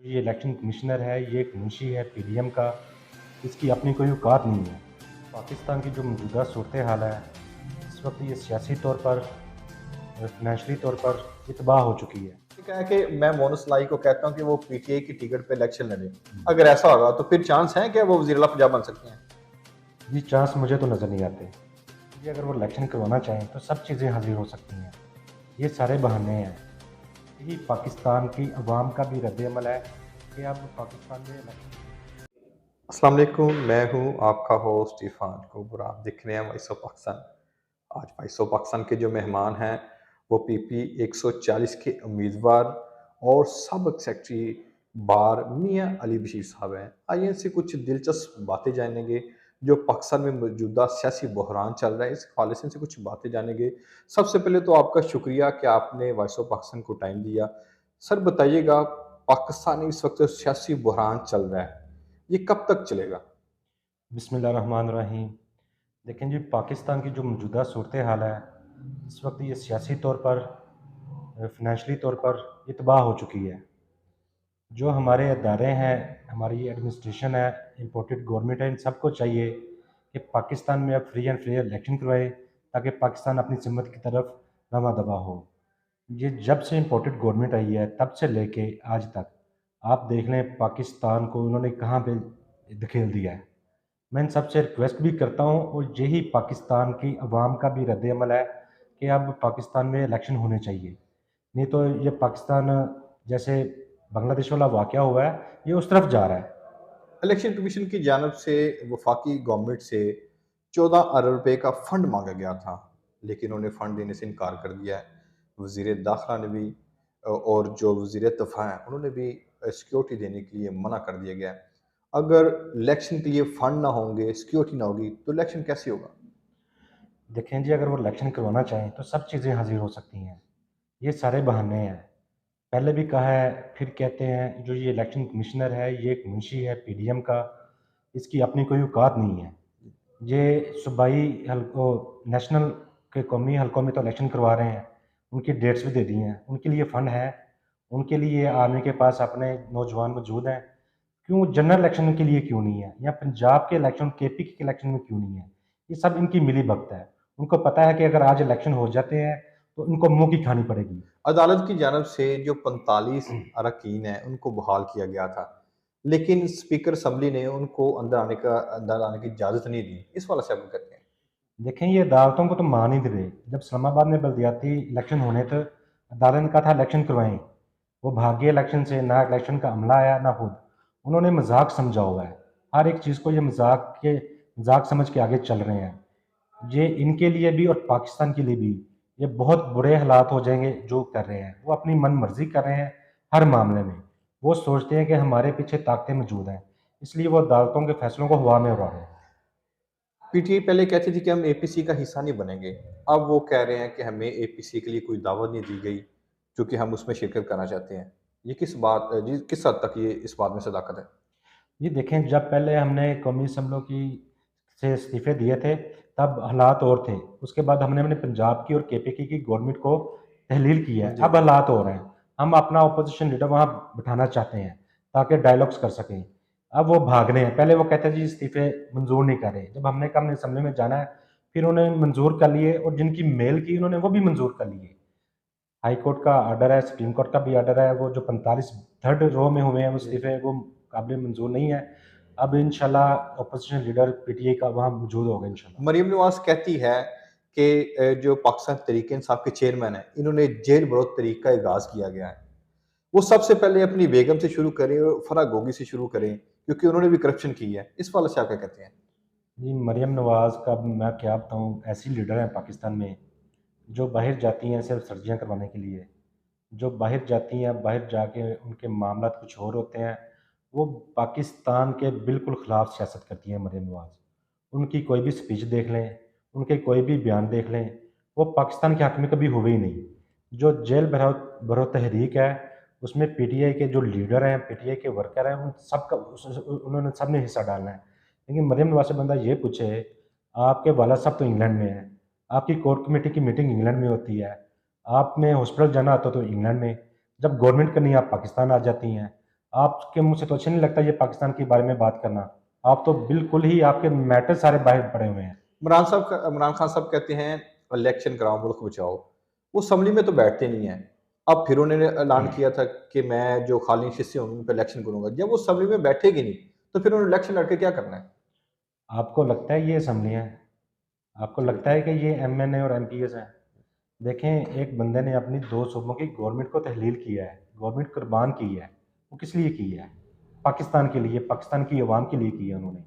ये election commissioner है, ये एक मुंशी है पीडीएम का, इसकी अपनी कोई औकात नहीं है। पाकिस्तान की जो मौजूदा सूरत हाल है, इस वक्त ये सियासी तौर पर, फाइनेंशियली तौर पर ये तबाह हो चुकी है। क्या है कि मैं मोनस लाई को कहता हूँ कि वो पीटीआई की टिकट पे इलेक्शन लड़े। अगर ऐसा होगा तो फिर चांस है कि वो वज़ीर आला पंजाब बन सकते हैं। ये चांस मुझे तो नज़र नहीं आते। ये अगर वो इलेक्शन करवाना चाहें तो सब चीज़ें हाजिर हो सकती हैं। ये सारे बहाने हैं। यही पाकिस्तान की अवाम का भी रद्द-ए-अमल है कि अब पाकिस्तान में इलेक्शन। अस्सलाम वालेकुम, मैं हूँ आपका होस्ट इरफान कपूर। आप देख रहे हैं वॉइस ऑफ पाकिस्तान। आज वॉइस ऑफ पाकिस्तान के जो मेहमान हैं वो पीपी 140 के उम्मीदवार और सबक सेक्रेटरी बार मियाँ अली बशीर साहब हैं। आइए इनसे कुछ दिलचस्प बातें जानेंगे जो पाकिस्तान में मौजूदा सियासी बहरान चल रहा है, इस हवाले से इनसे कुछ बातें जानेंगे। सबसे पहले तो आपका शुक्रिया कि आपने वॉइस ऑफ पाकिस्तान को टाइम दिया। सर बताइएगा, पाकिस्तान में इस वक्त जो सियासी बहरान चल रहा है ये कब तक चलेगा? बिस्मिल्लाहिर्रहमानिर्रहीम। देखें जी, पाकिस्तान की जो मौजूदा सूरत हाल है, इस वक्त ये सियासी तौर पर, फाइनेंशियली तौर पर ये तबाह हो चुकी है। जो हमारे अदारे हैं, हमारी एडमिनिस्ट्रेशन है, इम्पोर्टेड गवर्नमेंट है, इन सबको चाहिए कि पाकिस्तान में अब फ्री एंड फेयर इलेक्शन करवाए ताकि पाकिस्तान अपनी सिमत की तरफ रवां दबा हो। ये जब से इम्पोर्टेड गवर्नमेंट आई है तब से लेके आज तक आप देख लें पाकिस्तान को उन्होंने कहाँ पे धकेल दिया है। मैं इन सबसे रिक्वेस्ट भी करता हूँ और यही पाकिस्तान की अवाम का भी रद्द-ए-अमल है कि अब पाकिस्तान में इलेक्शन होने चाहिए। नहीं तो ये पाकिस्तान जैसे बांग्लादेश वाला वाक़या हुआ है, ये उस तरफ जा रहा है। इलेक्शन कमीशन की जानब से वफाकी गवर्नमेंट से 14 अरब रुपए का फंड मांगा गया था, लेकिन उन्होंने फंड देने से इनकार कर दिया है। वजीर दाखिला ने भी और जो वजीर दफा हैं उन्होंने भी सिक्योरिटी देने के लिए मना कर दिया गया है। अगर इलेक्शन के लिए फंड ना होंगे, सिक्योरिटी ना होगी तो इलेक्शन कैसे होगा? देखें जी, अगर वो इलेक्शन करवाना चाहें तो सब चीज़ें हाज़िर हो सकती हैं। ये सारे बहाने हैं। पहले भी कहा है, फिर कहते हैं। जो ये इलेक्शन कमिश्नर है, ये एक मुंशी है पीडीएम का, इसकी अपनी कोई औकात नहीं है। ये सूबाई हलकों, नेशनल के कौमी हलकों में तो इलेक्शन करवा रहे हैं, उनकी डेट्स भी दे दी हैं, उनके लिए फ़ंड है, उनके लिए आर्मी के पास अपने नौजवान मौजूद हैं। क्यों जनरल इलेक्शन के लिए क्यों नहीं है, या पंजाब के इलेक्शन, केपी के इलेक्शन में क्यों नहीं है? ये सब इनकी मिलीभगत है। उनको पता है कि अगर आज इलेक्शन हो जाते हैं तो इनको मुंह की खानी पड़ेगी। अदालत की जानब से जो 45 अरकान हैं उनको बहाल किया गया था, लेकिन स्पीकर असम्बली ने उनको अंदर आने की इजाज़त नहीं दी। इस वाले से आप क्या कहते हैं? देखें, ये अदालतों को तो मान ही नहीं रहे। जब इस्लामाबाद में बल्दियाती इलेक्शन होने थे, अदालत ने कहा था इलेक्शन करवाएं, वो भाग गए इलेक्शन से। ना इलेक्शन का अमला आया ना खुद। उन्होंने मजाक समझा हुआ है, हर एक चीज़ को ये मजाक समझ के आगे चल रहे हैं। ये इनके लिए भी और पाकिस्तान के लिए भी ये बहुत बुरे हालात हो जाएंगे। जो कर रहे हैं वो अपनी मन मर्जी कर रहे हैं हर मामले में। वो सोचते हैं कि हमारे पीछे ताकतें मौजूद हैं, इसलिए वो अदालतों के फैसलों को हवा में उड़ा रहे हैं। पीटीआई पहले कहती थी कि हम एपीसी का हिस्सा नहीं बनेंगे। अब वो कह रहे हैं कि हमें एपीसी के लिए कोई दावत नहीं दी गई, क्योंकि हम उसमें शिरकत करना चाहते हैं। ये किस हद तक ये इस बात में सदाकत है? ये देखें, जब पहले हमने कौमी असम्बलियों की से इस्तीफ़े दिए थे तब हालात और थे। उसके बाद हमने अपने पंजाब की और केपीके की गवर्नमेंट को तहलील की है। जी। अब हालात और हैं। हम अपना अपोजिशन लीडर वहाँ बिठाना चाहते हैं ताकि डायलॉग्स कर सकें। अब वो भाग रहे हैं। पहले वो कहते हैं जी इस्तीफ़े मंजूर नहीं कर रहे। जब हमने कहा हमने असम्बली में जाना है, फिर उन्होंने मंजूर कर लिए, और जिनकी मेल की उन्होंने वो भी मंजूर कर लिए। हाई कोर्ट का ऑर्डर है, सुप्रीम कोर्ट का भी ऑर्डर है। वो जो 45 थर्ड रो में हुए हैं वो जी। इस्तीफे, वो काबिल मंजूर नहीं है। अब इंशाल्लाह अपोजिशन लीडर पीटीआई का वहाँ मौजूद होगा इंशाल्लाह। मरीम नवाज कहती है कि जो पाकिस्तान तहरीक इंसाफ के चेयरमैन हैं इन्होंने जेल बरोत तरीक का आगाज़ किया गया है। वो सबसे पहले अपनी बेगम से शुरू करें और फराह गोगी से शुरू करें, क्योंकि उन्होंने भी करप्शन की है। इस वाले से आप क्या कहते हैं? जी, मरियम नवाज़ का मैं क्या बताऊँ, ऐसी लीडर हैं पाकिस्तान में जो बाहर जाती हैं सिर्फ सर्जियाँ करवाने के लिए। जो बाहर जाती हैं, बाहर जाके उनके मामलात कुछ और होते हैं। वो पाकिस्तान के बिल्कुल ख़िलाफ़ सियासत करती हैं मरियम नवाज़। उनकी कोई भी स्पीच देख लें, उनके कोई भी बयान देख लें, वो पाकिस्तान के हक़ में कभी हुए ही नहीं। जो जेल भरो भरो तहरीक है, उसमें पीटीआई के जो लीडर हैं, पीटीआई के वर्कर हैं, उन सब का उन्होंने सब ने हिस्सा डालना है। लेकिन मरियम नवाज़ से बंदा ये पूछे, आपके वाला साहब तो इंग्लैंड में हैं, आपकी कोर कमेटी की मीटिंग इंग्लैंड में होती है, आप में हॉस्पिटल जाना होता तो इंग्लैंड में, जब गवर्नमेंट करनी है आप पाकिस्तान आ जाती हैं। आपके मुंह से तो अच्छा नहीं लगता ये पाकिस्तान के बारे में बात करना। आप तो बिल्कुल ही आपके मैटर सारे बाहर पड़े हुए हैं। इमरान खान साहब कहते हैं इलेक्शन कराओ, मुल्क बचाओ। वो असम्बली में तो बैठते नहीं हैं। अब फिर उन्होंने ऐलान किया था कि मैं जो खाली हिस्से होंगे उन पर इलेक्शन करूंगा। जब वो असम्बली में बैठेगी नहीं तो फिर उन्होंने इलेक्शन लड़के क्या करना है? आपको लगता है ये असम्बली है? आपको जी लगता बिल्कुल। है कि ये एमएनए और एमपीएस हैं? देखें, एक बंदे ने अपनी दो सूबों की गवर्नमेंट को तहलील किया है, गवर्नमेंट कुर्बान की है। वो किस लिए की है? पाकिस्तान के लिए, पाकिस्तान की आवाम के लिए की है उन्होंने।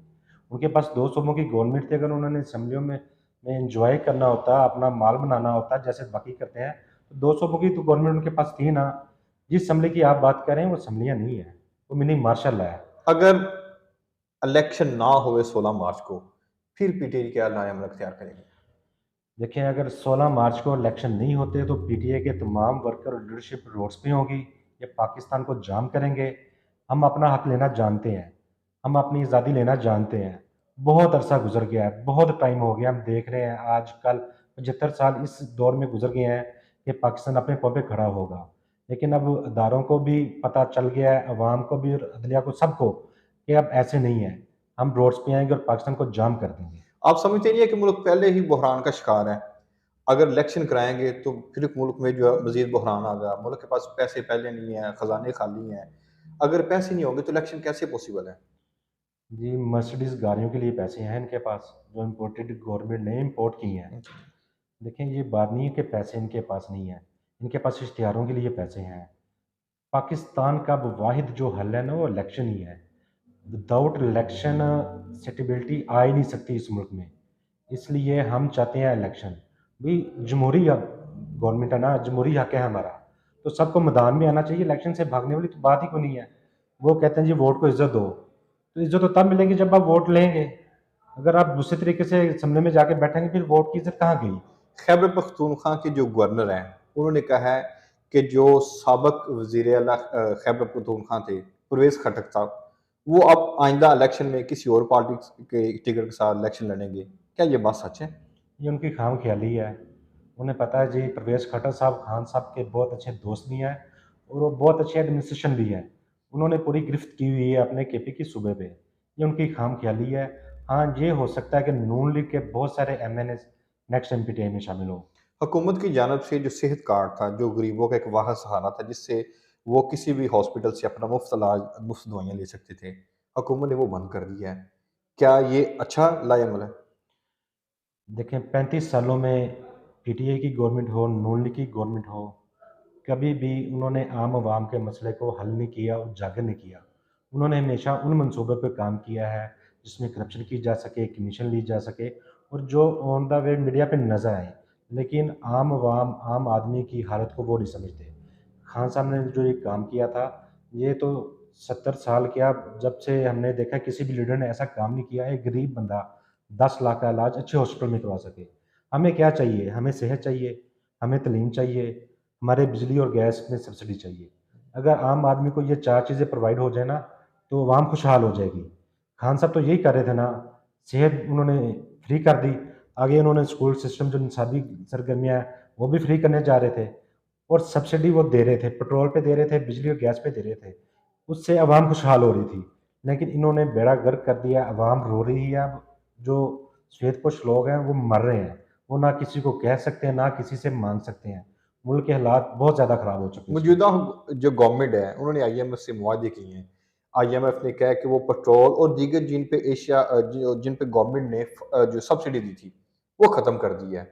उनके पास दो सूबों की गवर्नमेंट थी। अगर उन्होंने असम्बलियों में इंजॉय करना होता, अपना माल बनाना होता जैसे बाकी करते हैं, तो दो सूबों की तो गवर्नमेंट उनके पास थी ना। जिस असम्बली की आप बात कर रहे हैं वो असम्बलियाँ नहीं है, वो मिनी मार्शल है। अगर इलेक्शन ना हुए 16 मार्च को, फिर पीटीआई क्या लाएमल अख्तियार करेगी? देखिए, अगर 16 मार्च को इलेक्शन नहीं होते तो पीटीए के तमाम वर्कर और लीडरशिप रोड्स पे होगी। ये पाकिस्तान को जाम करेंगे। हम अपना हक लेना जानते हैं, हम अपनी आज़ादी लेना जानते हैं। बहुत अरसा गुजर गया है, बहुत टाइम हो गया, हम देख रहे हैं आजकल 75 साल इस दौर में गुजर गए हैं कि पाकिस्तान अपने पाँव पे खड़ा होगा। लेकिन अब अदारों को भी पता चल गया है, अवाम को भी और अदलिया को, सबको, कि अब ऐसे नहीं है। हम रोड्स पे आएंगे और पाकिस्तान को जाम कर देंगे। आप समझते नहीं है कि मुल्क पहले ही बहरान का शिकार है? अगर इलेक्शन कराएंगे तो फिर मुल्क में जो है मजीद बहरान आ गया। मुल्क के पास पैसे पहले नहीं है, खजाने खाली हैं। अगर पैसे नहीं होंगे तो इलेक्शन कैसे पॉसिबल है? जी, मर्सिडीज़ गाड़ियों के लिए पैसे हैं इनके पास, जो इम्पोर्टेड गवर्नमेंट ने इंपोर्ट की हैं। देखें, ये बात नहीं है कि पैसे इनके पास नहीं है, इनके पास इश्तिहारों के लिए पैसे हैं। पाकिस्तान का अब वाहिद जो हल है ना, वो इलेक्शन ही है। विदाउट इलेक्शन सेटेबिलिटी आ ही नहीं सकती इस मुल्क में। इसलिए हम चाहते हैं इलेक्शन। भाई, जमहूरी गवर्नमेंट है ना, जमहूरी हक है हमारा, तो सबको मैदान में आना चाहिए। इलेक्शन से भागने वाली तो बात ही कोई नहीं है। वो कहते हैं जी वोट को इज्जत दो, तो इज्जत तो तब मिलेगी जब आप वोट लेंगे। अगर आप दूसरे तरीके से सामने में जाके बैठेंगे, फिर वोट की इज्जत कहाँ गई? खैबर पख्तूनख्वा के जो गवर्नर हैं, उन्होंने कहा है कि जो साबिक वज़ीर आला खैबर पख्तूनख्वा थे, परवेज़ खटक साहब, वो अब आइंदा इलेक्शन में किसी और पार्टी के टिकट के साथ इलेक्शन लड़ेंगे। क्या ये बात सच है? ये उनकी खाम ख्याली है। उन्हें पता है जी, परवेज़ खट्टर साहब खान साहब के बहुत अच्छे दोस्त भी हैं और वो बहुत अच्छे एडमिनिस्ट्रेशन भी हैं। उन्होंने पूरी गिरफ्त की हुई है अपने केपी की सूबे पे। ये उनकी खाम ख्याली है। हाँ, ये हो सकता है कि नून लीग के बहुत सारे एमएनए नेक्स्ट एमपीटीआई में शामिल हों। हुकूमत की जानब से जो सेहत कार्ड था, जो गरीबों का एक वाहद सहारा था, जिससे वो किसी भी हॉस्पिटल से अपना मुफ्त इलाज, मुफ्त दवाइयाँ ले सकते थे, हुकूमत ने वो बंद कर दिया है। क्या ये अच्छा लाएमल है? देखें, 35 सालों में पीटीआई की गवर्नमेंट हो, नून लीग की गवर्नमेंट हो, कभी भी उन्होंने आम आवाम के मसले को हल नहीं किया, उजागर नहीं किया। उन्होंने हमेशा उन मंसूबों पर काम किया है जिसमें करप्शन की जा सके, कमीशन ली जा सके, और जो ऑन द वे मीडिया पे नज़र आए। लेकिन आम आवाम, आम आदमी की हालत को वो नहीं समझते। खान साहब ने जो ये काम किया था, ये तो 70 साल क्या, जब से हमने देखा किसी भी लीडर ने ऐसा काम नहीं किया है। एक गरीब बंदा 10 लाख का इलाज अच्छे हॉस्पिटल में करवा सके। हमें क्या चाहिए? हमें सेहत चाहिए, हमें तलीम चाहिए, हमारे बिजली और गैस में सब्सिडी चाहिए। अगर आम आदमी को ये चार चीज़ें प्रोवाइड हो जाए ना, तो आवाम खुशहाल हो जाएगी। खान साहब तो यही कर रहे थे ना। सेहत उन्होंने फ्री कर दी। आगे उन्होंने स्कूल सिस्टम जो निसाबी सरगर्मियाँ हैं वो भी फ्री करने जा रहे थे, और सब्सिडी वो दे रहे थे, पेट्रोल पे दे रहे थे, बिजली और गैस पे दे रहे थे। उससे आवाम खुशहाल हो रही थी। लेकिन इन्होंने बेड़ा गर्क कर दिया, आवाम रो रही है अब। जो श्वेतपोश लोग हैं वो मर रहे हैं। वो ना किसी को कह सकते हैं, ना किसी से मांग सकते हैं। मुल्क के हालात बहुत ज़्यादा ख़राब हो चुके हैं इस वक्त। मौजूदा जो गवर्नमेंट है, उन्होंने आईएमएफ से मुआहदे किए हैं। आईएमएफ ने कहा है कि वो पेट्रोल और दीगर जिन पे गवर्नमेंट ने जो सब्सिडी दी थी, वो ख़त्म कर दी है।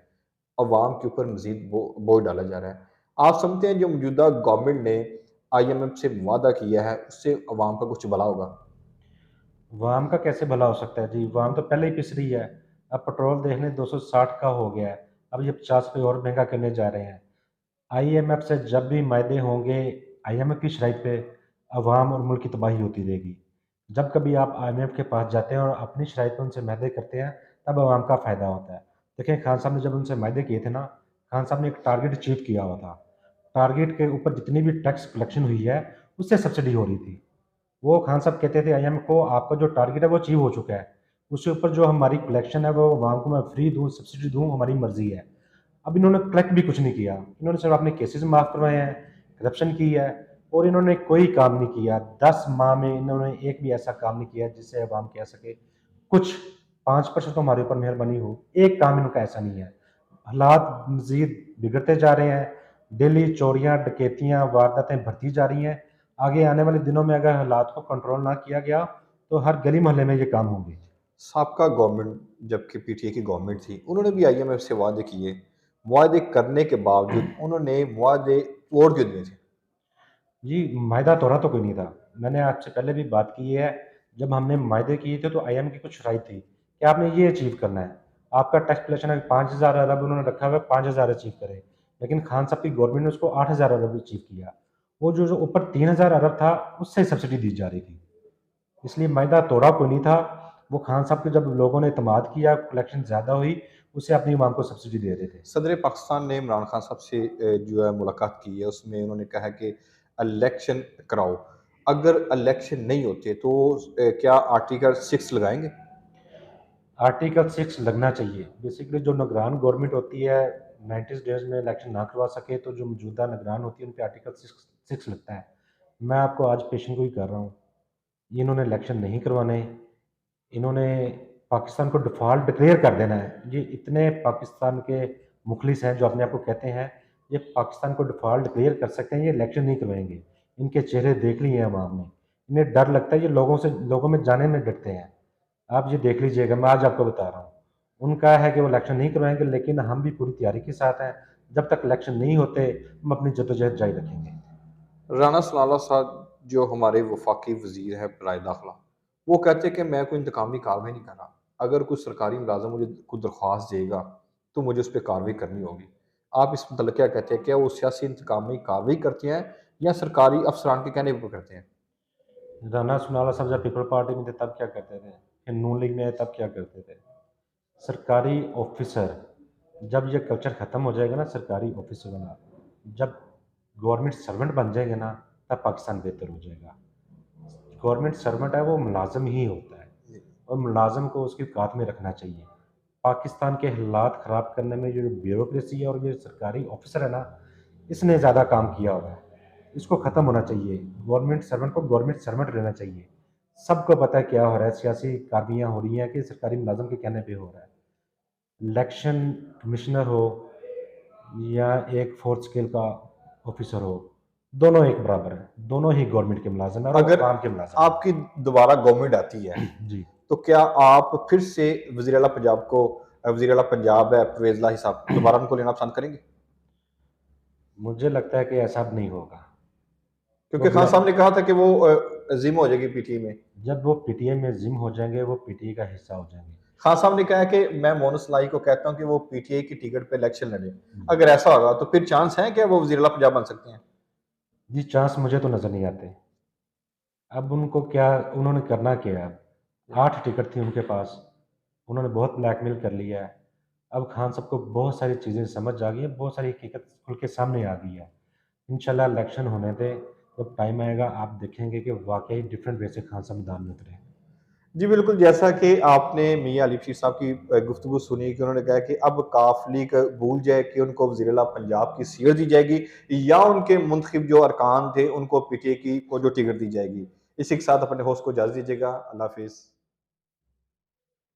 अवाम के ऊपर मज़ीद बोझ डाला जा रहा है। आप समझते हैं जो मौजूदा गवर्नमेंट ने आईएमएफ से वादा किया है, उससे अवाम का कुछ भला होगा? वाम का कैसे भला हो सकता है जी? वाम तो पहले ही पिस रही है। अब पेट्रोल देख लें, 260 का हो गया है। अब ये 50 पे और महंगा करने जा रहे हैं। आईएमएफ से जब भी मायदे होंगे, आईएमएफ की शराइत पे अवाम और मुल्क की तबाही होती रहेगी। जब कभी आप आईएमएफ के पास जाते हैं और अपनी शराइत पे उनसे मायदे करते हैं, तब अवाम का फ़ायदा होता है। देखें, खान साहब ने जब उनसे मायदे किए थे ना, खान साहब ने एक टारगेट अचीव किया हुआ था। टारगेट के ऊपर जितनी भी टैक्स कलेक्शन हुई है, उससे सब्सिडी हो रही थी। वो खान साहब कहते थे आईएमएफ को, आपका जो टारगेट है वो अचीव हो चुका है। उसके ऊपर जो हमारी कलेक्शन है वो अवाम को मैं फ्री दूँ, सब्सिडी दूँ, हमारी मर्ज़ी है। अब इन्होंने कलेक्ट भी कुछ नहीं किया। इन्होंने सिर्फ अपने केसेस माफ़ करवाए हैं, करप्शन की है। और इन्होंने कोई काम नहीं किया। 10 माह में इन्होंने एक भी ऐसा काम नहीं किया जिससे अवाम कह सके कुछ 5% तो हमारे ऊपर मेहरबानी हो। एक काम इनका ऐसा नहीं है। हालात मजीद बिगड़ते जा रहे हैं। डेली चोरियां, डकैतियां, वारदातें बढ़ती जा रही हैं। आगे आने वाले दिनों में अगर हालात को कंट्रोल ना किया गया तो हर गली मोहल्ले में ये काम होंगे। साबका गवर्नमेंट जबकि पीटीए की गवर्नमेंट थी, उन्होंने भी आईएमएफ से वादे किए। मुआहदे करने के बावजूद उन्होंने मुआहदे तोड़ क्यों दिए थे? जी, मायदा तोड़ा तो कोई नहीं था। मैंने आपसे पहले भी बात की है, जब हमने मायदे किए थे तो आईएम की कुछ शराइत थी कि आपने ये अचीव करना है। आपका टैक्स कलेक्शन है 5,000 अरब उन्होंने रखा हुआ है, 5,000 अचीव करें। लेकिन खान साहब की गवर्नमेंट ने उसको 8,000 अरब अचीव किया। वो जो जो ऊपर 3,000 अरब था, उससे सब्सिडी दी जा रही थी। इसलिए मायदा तोड़ा कोई नहीं था। वो खान साहब के जब लोगों ने इत्मीनान किया, कलेक्शन ज़्यादा हुई, उससे अपनी अवाम को सब्सिडी दे रहे थे। सदर पाकिस्तान ने इमरान खान साहब से जो है मुलाकात की है, उसमें उन्होंने कहा कि इलेक्शन कराओ। अगर इलेक्शन नहीं होते तो क्या आर्टिकल 6 लगाएंगे? आर्टिकल 6 लगना चाहिए। बेसिकली जो निगरान गवर्नमेंट होती है, 90 डेज में इलेक्शन ना करवा सके तो जो मौजूदा निगरान होती है उन पे आर्टिकल 6 लगता है। मैं आपको आज पेशन गोई कर रहा हूँ। ये इन्होंने इलेक्शन नहीं करवाने। इन्होंने पाकिस्तान को डिफ़ॉल्ट डिक्लेयर कर देना है। ये इतने पाकिस्तान के मुखलिस हैं जो अपने आप को कहते हैं, ये पाकिस्तान को डिफ़ॉल्ट डिक्लेयर कर सकते हैं, ये इलेक्शन नहीं करवाएंगे। इनके चेहरे देख लिए हैं अवाम ने। इन्हें डर लगता है, ये लोगों में जाने में डरते हैं। आप ये देख लीजिएगा, मैं आज आपको बता रहा हूँ। उनका है कि वो इलेक्शन नहीं करवाएंगे, लेकिन हम भी पूरी तैयारी के साथ हैं। जब तक इलेक्शन नहीं होते, हम अपनी जद्दोजहद जारी रखेंगे। राना सनाउल्लाह साहब जो हमारे वफाकी वज़ीर हैं बराए दाखिला, वो कहते हैं कि मैं कोई इंतकामी कार्रवाई नहीं कर रहा। अगर कोई सरकारी मुलाज़िम मुझे कोई दरख्वास्त देगा, तो मुझे उस पे कार्रवाई करनी होगी। आप इस मुतल्लिक़ क्या कहते हैं? क्या वो सियासी इंतकामी कार्रवाई करते हैं या सरकारी अफ़सरान के कहने पर करते हैं? राना सनाउल्लाह साहब जब पीपल पार्टी में थे तब क्या करते थे? फिर नून लीग में आए तब क्या करते थे? सरकारी ऑफिसर, जब ये कल्चर ख़त्म हो जाएगा ना सरकारी ऑफिसर वाला, जब गवर्नमेंट सर्वेंट बन जाएंगे ना, तब पाकिस्तान बेहतर हो जाएगा। गवर्नमेंट सर्वेंट है वो मुलाज़िम ही होता है और मुलाज़िम को उसकी औकात में रखना चाहिए। पाकिस्तान के हालात ख़राब करने में जो ब्यूरोक्रेसी है और ये सरकारी ऑफिसर है ना, इसने ज़्यादा काम किया हुआ है। इसको ख़त्म होना चाहिए। गवर्नमेंट सर्वेंट को गवर्नमेंट सर्वेंट रहना चाहिए। सबको पता है क्या हो रहा है, सियासी कार्रवाइयाँ हो रही हैं कि सरकारी मुलाज़िम के कहने पे हो रहा है। इलेक्शन कमिश्नर हो या एक फोर्थ स्केल का ऑफिसर हो, दोनों एक बराबर हैं। दोनों ही गवर्नमेंट के मुलाज़िम हैं और अगर अवाम के मुलाज़िम आपकी दोबारा गवर्नमेंट आती है, हैं। जी, तो क्या आप फिर से वज़ीर आला पंजाब को वज़ीर आला पंजाब है परवेज़ इलाही साहब, दोबारा उनको लेना पसंद करेंगे? मुझे लगता है कि ऐसा अब नहीं होगा। वो क्योंकि खान ब्लैक साहब ने कहा था कि वो ज़िम हो जाएगी पीटीए में। जब वो पीटीए में ज़िम हो जाएँगे, वो पीटीए का हिस्सा हो जाएँगे। खान साहब ने कहा है कि मैं मोनस इलाही को कहता हूँ कि वो पीटीए की टिकट पे इलेक्शन लड़े। हुँ। अगर ऐसा होगा तो फिर चांस है कि वो वज़ीर आला पंजाब बन सकते हैं? जी, चांस मुझे तो नज़र नहीं आते। अब उनको क्या उन्होंने करना क्या है? 8 टिकट थी उनके पास। उन्होंने बहुत ब्लैकमेल कर लिया है। अब खान साहब को बहुत सारी चीज़ें समझ आ गई हैं, बहुत सारी हकीकत खुल के सामने आ गई है। इंशाल्लाह इलेक्शन होने दें, जब टाइम आएगा आप देखेंगे कि वाक़ई डिफरेंट वे से खान साहब मैदान में उतरे हैं। जी, बिल्कुल, जैसा कि आपने मियाँ अली बशीर साहब की गुफ्तगू सुनी कि उन्होंने कहा कि अब काफ लीग भूल जाए कि उनको वज़ीर आला पंजाब की सीट दी जाएगी या उनके मुंतखब जो अरकान थे, उनको पीटीए की को जो टिकट दी जाएगी। इसी के साथ अपने होस्ट को इजाज़त दीजिएगा। अल्लाह हाफ़िज़।